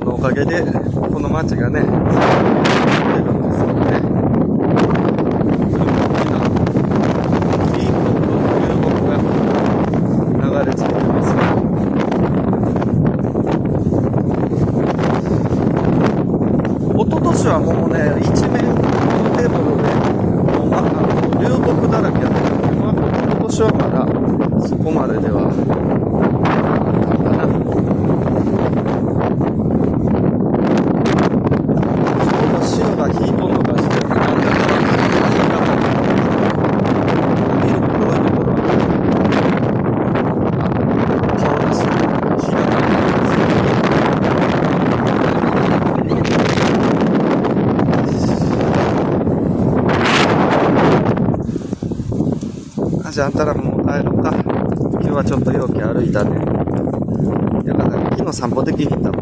おかげでこの町がね出るんですよね。いい流木が流れ着いてますね。一昨年はもうね一面テーブルで流木だらけやったけど、今年はまだそこまでではじゃああんたらもう帰ろうか。今日はちょっと陽気歩いたね。よかった。昨日散歩できひんだもん。